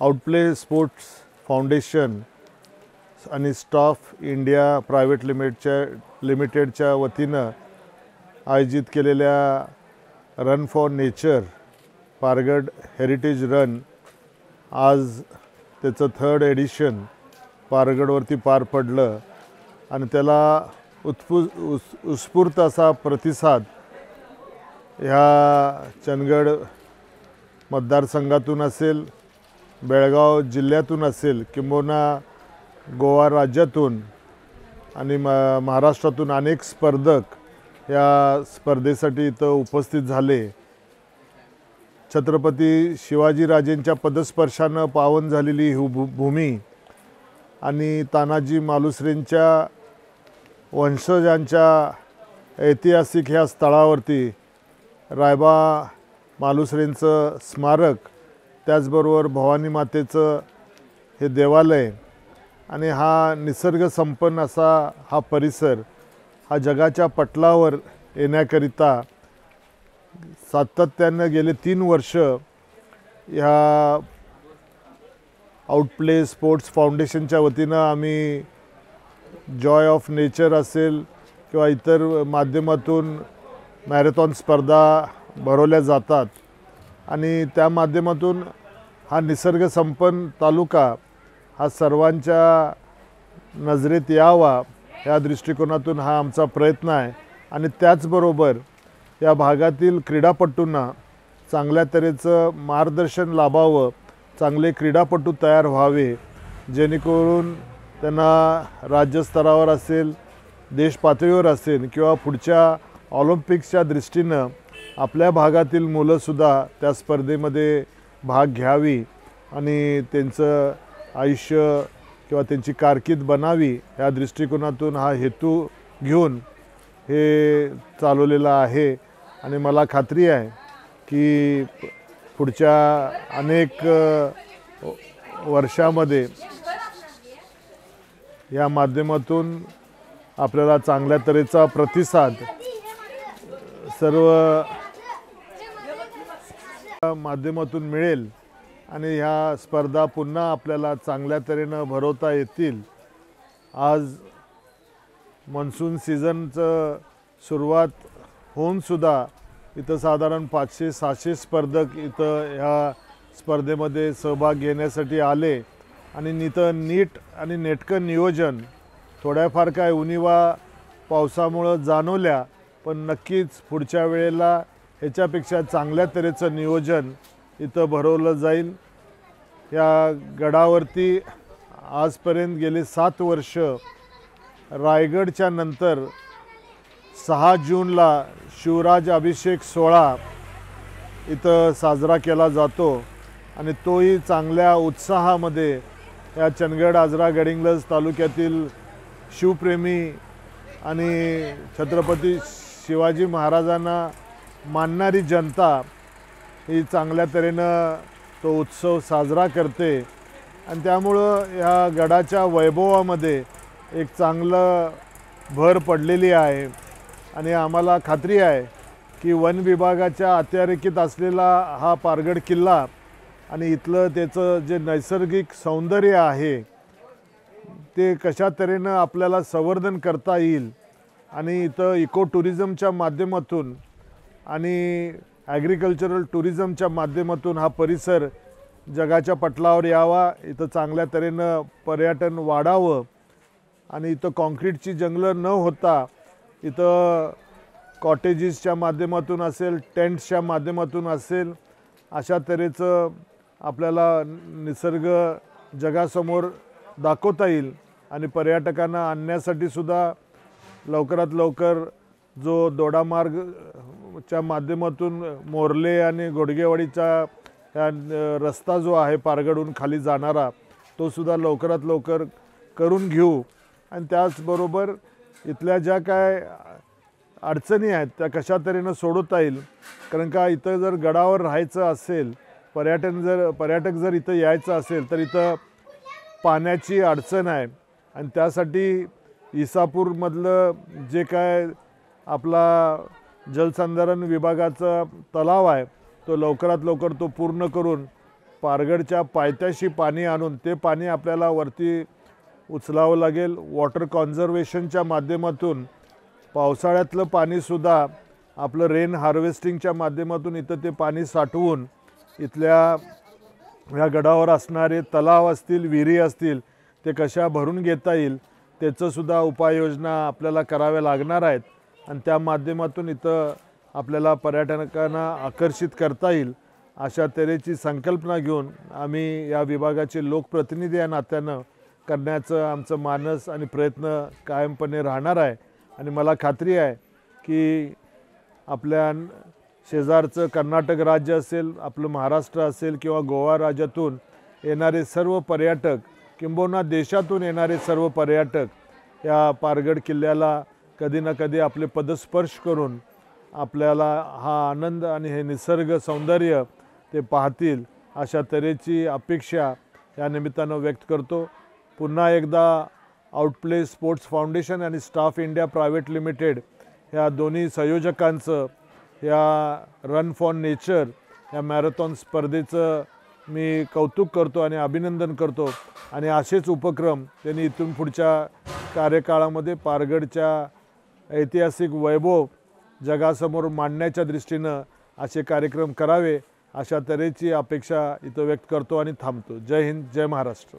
Outplay sports foundation आणि staff India private लिमिटेडच्या वतीनं आयोजित केलेल्या run for nature Pargad heritage run आज त्याचं 3rd एडिशन पारगडवरती पार पडलं आणि त्याला उत्स्फूर्त असा प्रतिसाद ह्या चंदगड मतदारसंघातून असेल, बेळगाव जिल्ह्यातून असेल, किंबहुना गोवा राज्यातून आणि महाराष्ट्रातून अनेक स्पर्धक या स्पर्धेसाठी इथं उपस्थित झाले। छत्रपती शिवाजीराजेंच्या पदस्पर्शानं पावन झालेली ही भूमी आणि तानाजी मालुसरेंच्या वंशजांच्या ऐतिहासिक ह्या स्थळावरती रायबा मालुसरेंचं स्मारक, त्याचबरोबर भवानी मातेचं हे देवालय आणि हा निसर्ग संपन्न असा हा परिसर हा जगाच्या पटलावर येण्याकरिता सातत्यानं गेले 3 वर्ष ह्या आउटप्ले स्पोर्ट्स फाउंडेशनच्या वतीनं आम्ही जॉय ऑफ नेचर असेल किंवा इतर माध्यमातून मॅरेथॉन स्पर्धा भरवल्या जातात आणि त्या माध्यमातून हा निसर्ग संपन्न तालुका हा सर्वांच्या नजरेत यावा या दृष्टिकोनातून हा आमचा प्रयत्न आहे। आणि त्याचबरोबर या भागातील क्रीडापटूंना चांगल्या तऱ्हेचं मार्गदर्शन लाभावं, चांगले क्रीडापटू तयार व्हावे, जेणेकरून त्यांना राज्यस्तरावर असेल, देश पातळीवर असेल किंवा पुढच्या ऑलिम्पिक्सच्या दृष्टीनं आपल्या भागातील मुलंसुद्धा त्या स्पर्धेमध्ये भाग घ्यावी आणि त्यांचं आयुष्य किंवा त्यांची कारकीर्द बनावी या दृष्टिकोनातून हा हेतू घेऊन हे चालवलेलं आहे। आणि मला खात्री आहे की पुढच्या अनेक वर्षामध्ये या माध्यमातून आपल्याला चांगल्या तऱ्हेचा प्रतिसाद सर्व माध्यमातून मिळेल आणि ह्या स्पर्धा पुन्हा आपल्याला चांगल्या तऱ्हेनं भरवता येतील। आज मान्सून सीझनचं सुरुवात होऊनसुद्धा इथं साधारण 500-600 स्पर्धक इथं ह्या स्पर्धेमध्ये सहभाग घेण्यासाठी आले आणि इथं नीट आणि नेटकं नियोजन थोड्याफार काय उणिवा पावसामुळं जाणवल्या, पण नक्कीच पुढच्या वेळेला ह्याच्यापेक्षा चांगल्या तऱ्हेचं नियोजन इथं भरवलं जाईल। या गडावरती आजपर्यंत गेले 7 वर्ष रायगडच्या नंतर 6 जूनला शिवराज अभिषेक सोहळा इथं साजरा केला जातो आणि तोही चांगल्या उत्साहामध्ये या चंदगड आजरा गडिंग्लज तालुक्यातील शिवप्रेमी आणि छत्रपती शिवाजी महाराजांना मानणारी जनता ही चांगल्या तऱ्हेनं तो उत्सव साजरा करते आणि त्यामुळं ह्या गडाच्या वैभवामध्ये एक चांगलं भर पडलेली आहे। आणि आम्हाला खात्री आहे की वन विभागाच्या अखत्यारीत असलेला हा पारगड किल्ला आणि इथलं त्याचं जे नैसर्गिक सौंदर्य आहे ते कशा तऱ्हेनं आपल्याला संवर्धन करता येईल आणि इथं इको टुरिझमच्या माध्यमातून आणि ॲग्रिकल्चरल टुरिझमच्या माध्यमातून हा परिसर जगाच्या पटलावर यावा, इथं चांगल्या तऱ्हेनं पर्यटन वाढावं आणि इथं कॉन्क्रीटची जंगलं न होता इथं कॉटेजेसच्या माध्यमातून असेल, टेंट्सच्या माध्यमातून असेल, अशा तऱ्हेचं आपल्याला निसर्ग जगासमोर दाखवता येईल आणि पर्यटकांना आणण्यासाठी सुद्धा लवकरात लवकर जो दोडामार्गच्या माध्यमातून मोर्ले आणि गोडगेवाडीचा रस्ता जो आहे पारगडहून खाली जाणारा तो सुद्धा लवकरात लवकर करून घेऊ आणि त्याचबरोबर इथल्या ज्या काय अडचणी आहेत त्या कशा तऱ्हेनं सोडवता येईल। कारण का इथं जर गडावर राहायचं असेल, पर्यटक जर इथं यायचं असेल तर इथं पाण्याची अडचण आहे आणि त्यासाठी इसापूरमधलं जे काय आपला जलसंधारण विभागाचा तलाव आहे तो लवकरात लवकर तो पूर्ण करून पारगडच्या पायथ्याशी पाणी आणून ते पाणी आपल्याला वरती उचलावं लागेल. वॉटर कॉन्झर्वेशनच्या माध्यमातून पावसाळ्यातलं पाणीसुद्धा आपलं रेन हार्वेस्टिंगच्या माध्यमातून इथं ते पाणी साठवून इथल्या ह्या गडावर असणारे तलाव असतील, विहिरी असतील, ते कशा भरून घेता येईल त्याचंसुद्धा उपाययोजना आपल्याला कराव्या लागणार आहेत. आणि त्या माध्यमातून इथं आपल्याला पर्यटकांना आकर्षित करता येईल अशा तऱ्हेची संकल्पना घेऊन आम्ही या विभागाचे लोकप्रतिनिधी या नात्यानं करण्याचं आमचं मानस आणि प्रयत्न कायमपणे राहणार आहे. आणि मला खात्री आहे की आपल्या शेजारचं कर्नाटक राज्य असेल, आपलं महाराष्ट्र असेल किंवा गोवा राज्यातून येणारे सर्व पर्यटक किंबहुना देशातून येणारे सर्व पर्यटक या पारगड किल्ल्याला कधी ना कधी आपले पदस्पर्श करून आपल्याला हा आनंद आणि हे निसर्ग सौंदर्य ते पाहतील अशा तऱ्हेची अपेक्षा या निमित्तानं व्यक्त करतो. पुन्हा एकदा आउटप्ले स्पोर्ट्स फाउंडेशन आणि स्टाफ इंडिया प्रायव्हेट लिमिटेड ह्या दोन्ही संयोजकांचं या रन फॉर नेचर या मॅरेथॉन स्पर्धेचं मी कौतुक करतो आणि अभिनंदन करतो. आणि असेच उपक्रम त्यांनी इथून पुढच्या कार्यकाळामध्ये पारगडच्या ऐतिहासिक वैभव जगासमोर मांडण्याच्या दृष्टीनं असे कार्यक्रम करावे अशा तऱ्हेची अपेक्षा इथं व्यक्त करतो आणि थांबतो. जय हिंद, जय महाराष्ट्र.